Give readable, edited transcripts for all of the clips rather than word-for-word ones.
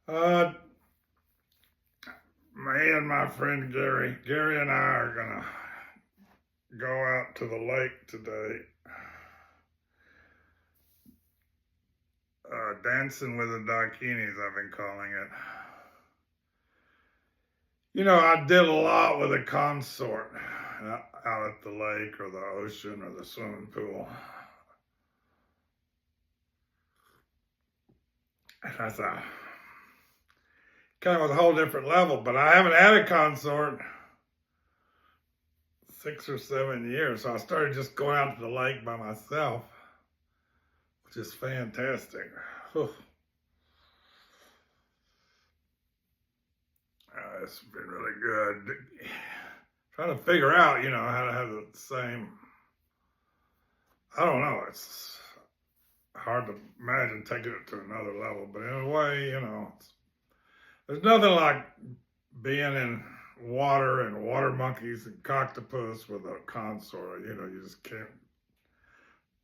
Uh, Me and my friend Gary and I are gonna go out to the lake today. Dancing with the Dakinis, I've been calling it. You know, I did a lot with a consort out at the lake or the ocean or the swimming pool. And that's a kind of a whole different level, but I haven't had a consort 6 or 7 years, so I started just going out to the lake by myself, which is fantastic. It's been really good. Trying to figure out, how to have the same. I don't know. It's hard to imagine taking it to another level, but in a way, there's nothing like being in water and water monkeys and octopus with a consort. You just can't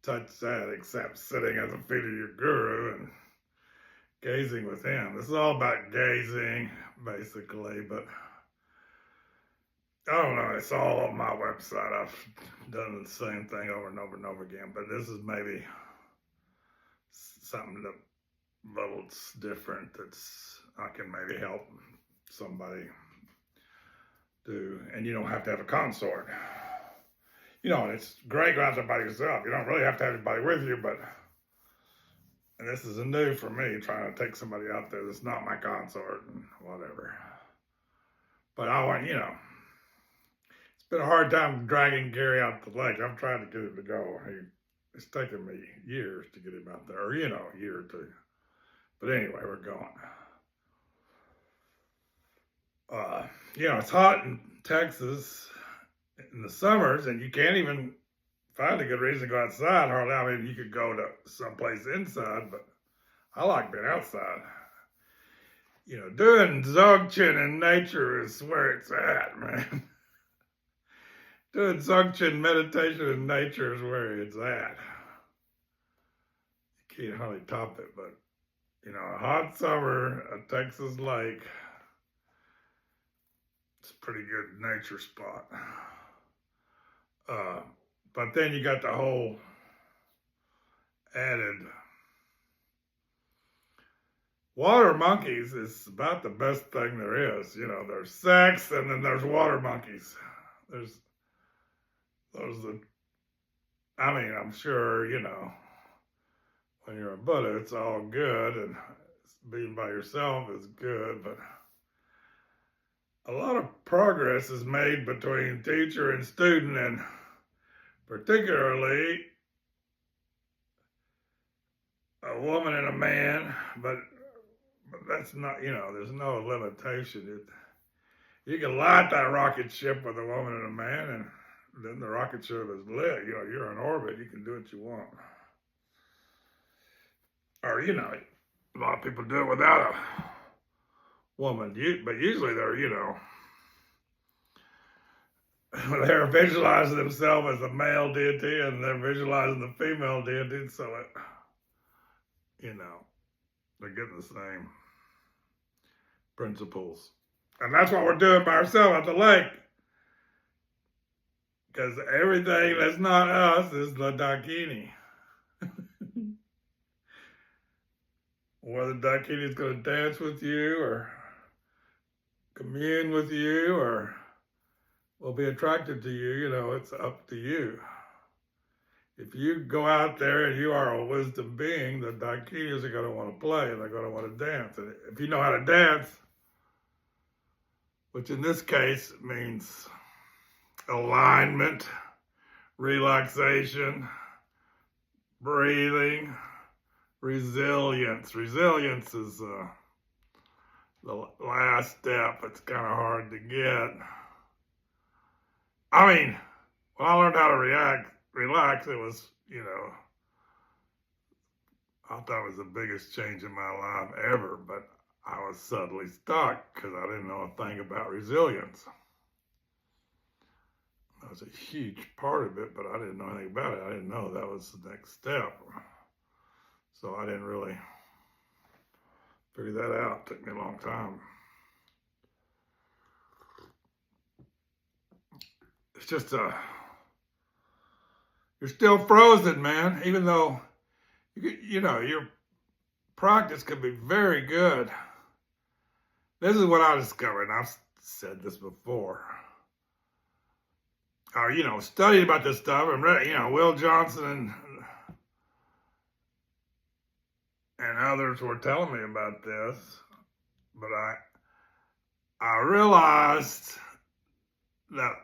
touch that except sitting at the feet of your guru and gazing with him. This is all about gazing, basically, but I don't know. It's all on my website. I've done the same thing over and over and over again, but this is maybe something that little different that's I can maybe help somebody do, and you don't have to have a consort. And it's great going out there by yourself. You don't really have to have anybody with you, and this is new for me, trying to take somebody out there that's not my consort and whatever. But I want, it's been a hard time dragging Gary out the lake. I'm trying to get him to go. It's taken me years to get him out there, or, a year or two. But anyway, we're going. It's hot in Texas in the summers, and you can't even find a good reason to go outside hardly. I mean, you could go to someplace inside, but I like being outside. Doing Dzogchen in nature is where it's at, man. Doing Dzogchen meditation in nature is where it's at. You can't hardly top it, but, a hot summer, a Texas lake, it's a pretty good nature spot. But then you got the whole added water monkeys is about the best thing there is. There's sex and then there's water monkeys. There's I'm sure, when you're a Buddha, it's all good and being by yourself is good, but a lot of progress is made between teacher and student, and particularly a woman and a man, but that's not, there's no limitation. You can light that rocket ship with a woman and a man, and then the rocket ship is lit. You're in orbit. You can do what you want. Or, a lot of people do it without a woman, but usually they're visualizing themselves as a male deity and they're visualizing the female deity, so they're getting the same principles. And that's what we're doing by ourselves at the lake. Because everything that's not us is the Dakini. Whether Dakini is going to dance with you or commune with you or will be attracted to you, it's up to you. If you go out there and you are a wisdom being, the Dakinis are going to want to play and they're going to want to dance. And if you know how to dance, which in this case means alignment, relaxation, breathing, resilience. Resilience is the last step. It's kind of hard to get. I mean, when I learned how to relax, it was, I thought it was the biggest change in my life ever, but I was suddenly stuck because I didn't know a thing about resilience. That was a huge part of it, but I didn't know anything about it. I didn't know that was the next step. So I didn't really Figured that out. Took me a long time. It's just you're still frozen, man, even though, your practice could be very good. This is what I discovered, and I've said this before. I, studied about this stuff, and read, Will Johnson and others were telling me about this, but I realized that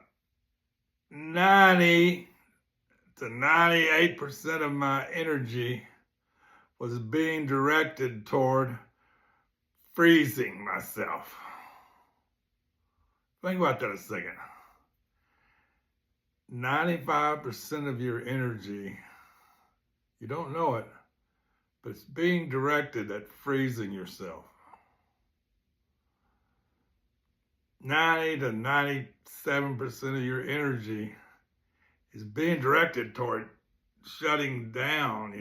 90 to 98% of my energy was being directed toward freezing myself. Think about that a second. 95% of your energy, you don't know it, but it's being directed at freezing yourself. 90 to 97% of your energy is being directed toward shutting down,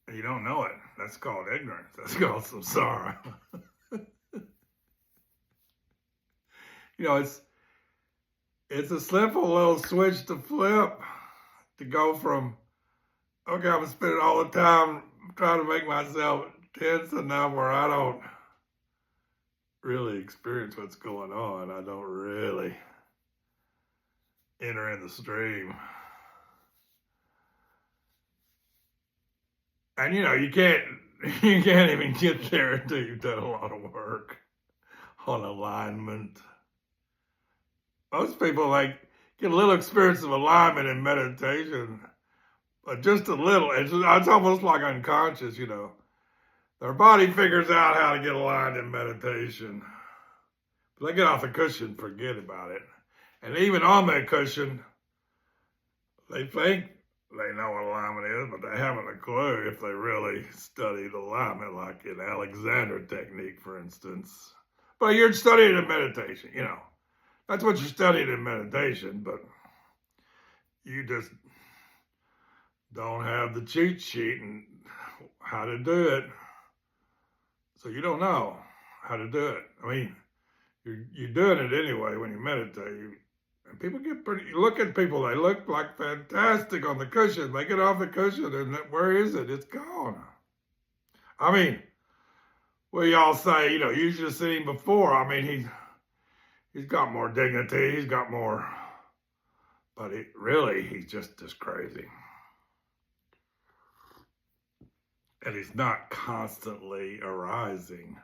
And you don't know it. That's called ignorance. That's called samsara. It's a simple little switch to flip, to go from, okay, I'm spending all the time trying to make myself tense enough where I don't really experience what's going on. I don't really enter in the stream. And you can't even get there until you've done a lot of work on alignment. Most people get a little experience of alignment in meditation, but just a little. It's almost like unconscious, Their body figures out how to get aligned in meditation. But they get off the cushion, forget about it. And even on that cushion, they think they know what alignment is, but they haven't a clue if they really studied alignment, like in Alexander technique, for instance. But you're studying in meditation, That's what you're studying in meditation, but you just don't have the cheat sheet and how to do it. So you don't know how to do it. I mean, you're doing it anyway when you meditate. And people you look at people, they look like fantastic on the cushion. They get off the cushion and where is it? It's gone. I mean, y'all say, you should have seen him before. I mean, he's got more dignity. He's got more, but he's just as crazy. And he's not constantly arising.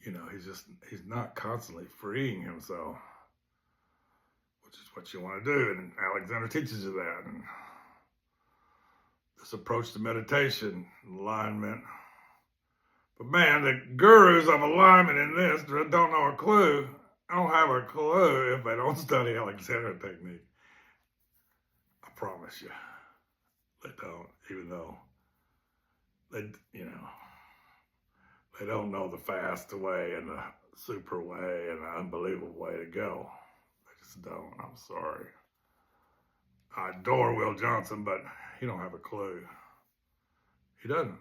He's not constantly freeing himself, which is what you want to do. And Alexander teaches you that. And this approach to meditation, alignment. But man, the gurus of alignment in this don't know a clue. I don't have a clue if they don't study Alexander technique. I promise you, they don't, even though they don't know the fast way and the super way and the unbelievable way to go. They just don't. I'm sorry. I adore Will Johnson, but he don't have a clue. He doesn't.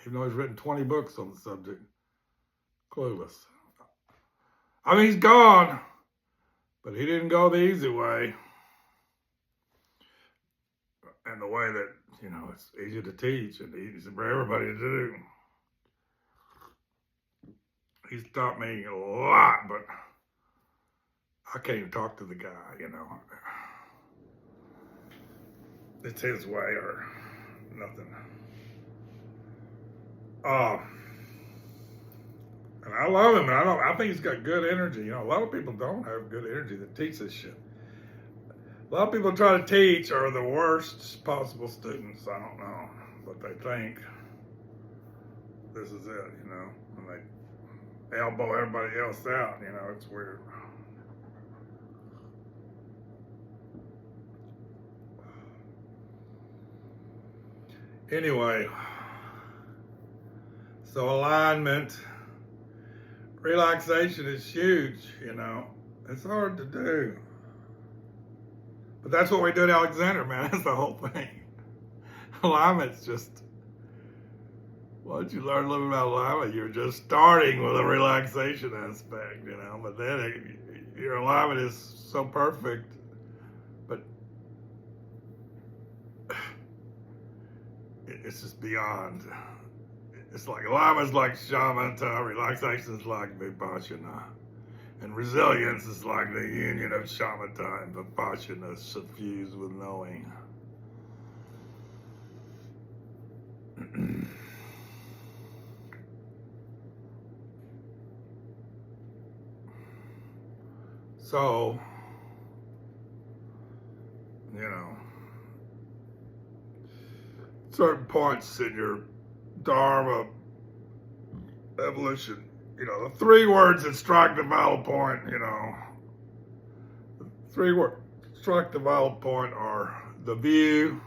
Even though he's written 20 books on the subject. Clueless. I mean, he's gone, but he didn't go the easy way. And the way that, it's easy to teach and easy for everybody to do. He's taught me a lot, but I can't even talk to the guy, It's his way or nothing. And I love him, and I think he's got good energy. A lot of people don't have good energy that teach this shit. A lot of people try to teach are the worst possible students. I don't know, but they think this is it, and they elbow everybody else out, it's weird. Anyway, so alignment, relaxation is huge, It's hard to do. But that's what we do at Alexander, man. That's the whole thing. Alignment's just once you learn a little bit about alignment, you're just starting with a relaxation aspect, but then your alignment is so perfect, but it's just beyond. It's like alignment is like shamatha, relaxation is like vipassana, and resilience is like the union of shamatha and vipassana suffused with knowing. So, certain points in your Dharma evolution, the 3 words that strike the vital point, the 3 words strike the vital point are the view.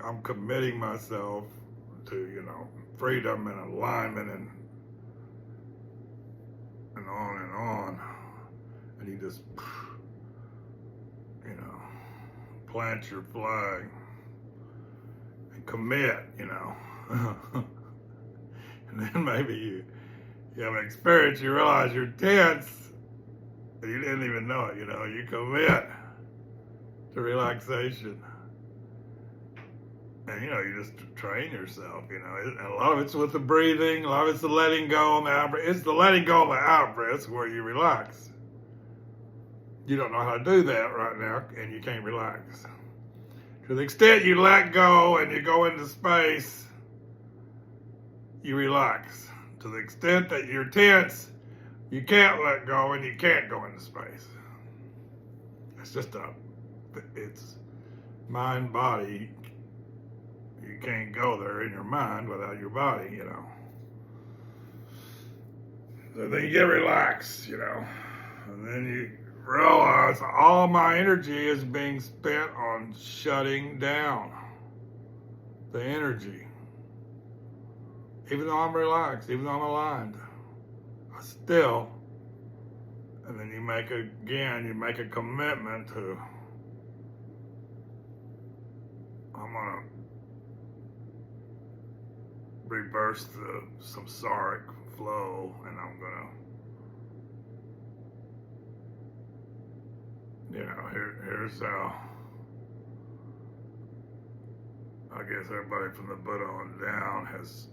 I'm committing myself to, freedom and alignment and on and on. And you just, plant your flag and commit, and then maybe you have an experience, you realize you're tense, and you didn't even know it, you commit to relaxation. And, you just train yourself, and a lot of it's with the breathing, a lot of it's the letting go and the out breath. It's the letting go and the out breath where you relax. You don't know how to do that right now, and you can't relax. To the extent you let go and you go into space, you relax. To the extent that you're tense, you can't let go and you can't go into space. It's mind, body. You can't go there in your mind without your body, So then you get relaxed, and then you realize all my energy is being spent on shutting down the energy. Even though I'm relaxed, even though I'm aligned, and then you make a commitment to, I'm gonna reverse the samsaric flow, and I'm gonna, here's how, I guess everybody from the Buddha on down has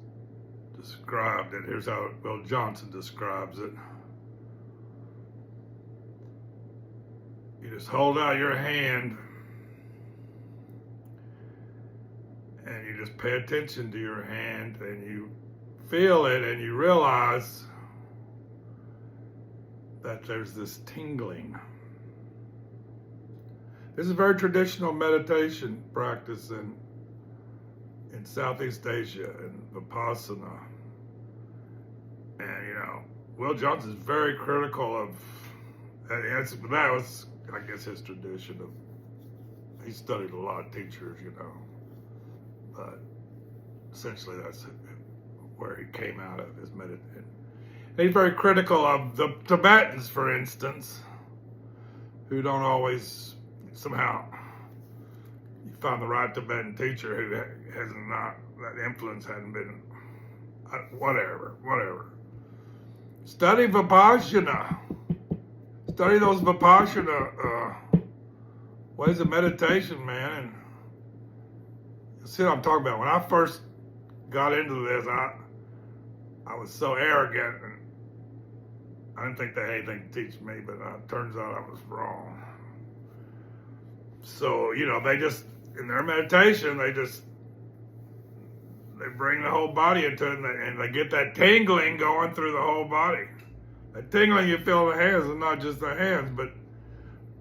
described it. Here's how Will Johnson describes it. You just hold out your hand and you just pay attention to your hand and you feel it and you realize that there's this tingling. This is a very traditional meditation practice in Southeast Asia and Vipassana. And, Will Johnson's very critical of, that was, I guess, his tradition of, he studied a lot of teachers, but essentially that's where he came out of his meditation. He's very critical of the Tibetans, for instance, who don't always, somehow, you find the right Tibetan teacher who has not, that influence hadn't been, whatever. Study Vipassana. Study those Vipassana ways of meditation, man. And you see what I'm talking about. When I first got into this, I was so arrogant and I didn't think they had anything to teach me, but it turns out I was wrong. So, they just, in their meditation, they bring the whole body into it and they get that tingling going through the whole body. That tingling you feel in the hands is not just the hands, but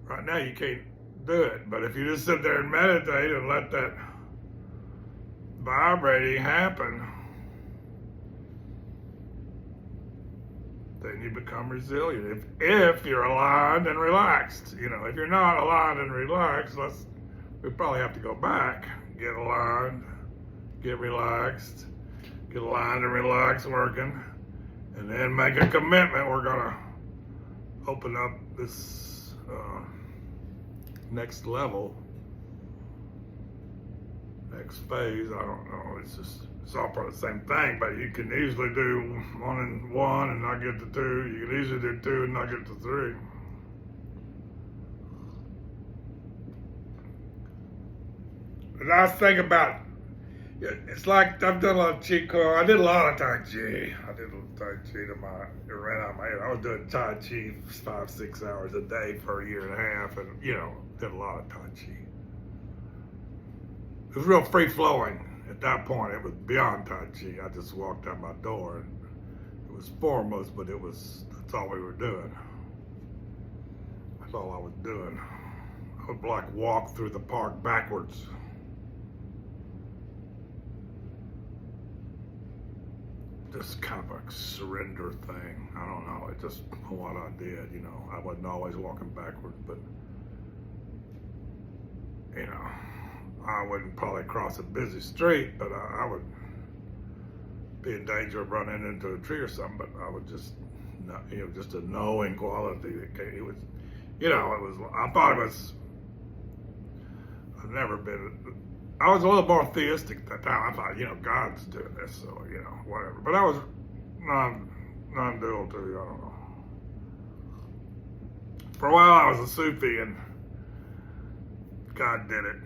right now you can't do it. But if you just sit there and meditate and let that vibrating happen, then you become resilient. If you're aligned and relaxed. If you're not aligned and relaxed, we probably have to go back, get aligned, get relaxed, get aligned and relaxed working, and then make a commitment. We're gonna open up this next level next phase. I don't know. It's all part of the same thing, but you can easily do 1 and 1 and not get to 2. You can easily do 2 and not get to 3. And I was thinking about, it's like I've done a lot of Qigong. I did a lot of Tai Chi. I did a little Tai Chi to it ran out of my head. I was doing Tai Chi 5-6 hours a day for a year and a half, and did a lot of Tai Chi. It was real free flowing at that point. It was beyond Tai Chi. I just walked out my door, and it was foremost, but that's all we were doing. That's all I was doing. I would like walk through the park backwards. Just kind of a surrender thing. I don't know. It's just what I did, I wasn't always walking backwards, but, I wouldn't probably cross a busy street, but I would be in danger of running into a tree or something, but I would just, just a knowing quality that came. It was, I thought it was, I've never been, I was a little more theistic at that time. I thought, God's doing this, so, whatever. But I was non-dual too, I don't know. For a while I was a Sufi and God did it.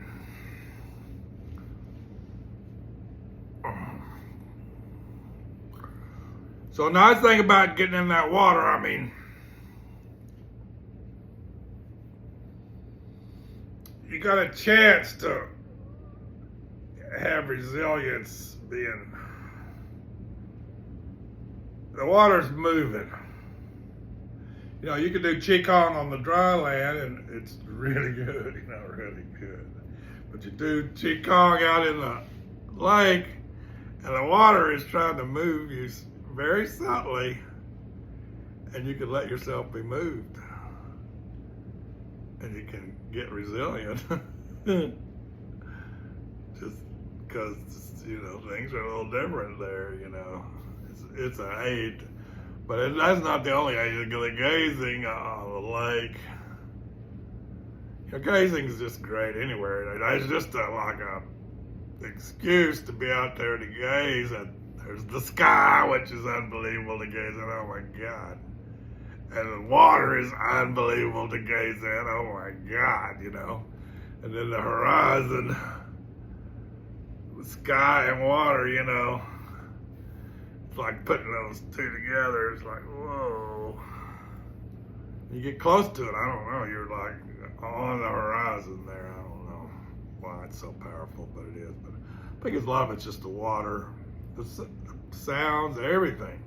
So a nice thing about getting in that water, you got a chance to have resilience being, the water's moving. You can do Qigong on the dry land and it's really good, really good. But you do Qigong out in the lake and the water is trying to move you very subtly, and you can let yourself be moved. And you can get resilient. Just because, things are a little different there, It's an aid. But that's not the only aid. Gazing on the lake. Gazing is just great anywhere. It's just like a excuse to be out there to gaze. And there's the sky, which is unbelievable to gaze at. Oh my God. And the water is unbelievable to gaze at. Oh my God, And then the horizon, the sky and water, It's like putting those two together. It's like, whoa. You get close to it, I don't know. You're like on the horizon there. I don't know why it's so powerful, but it is. But I think a lot of it's just the water, the sounds, everything.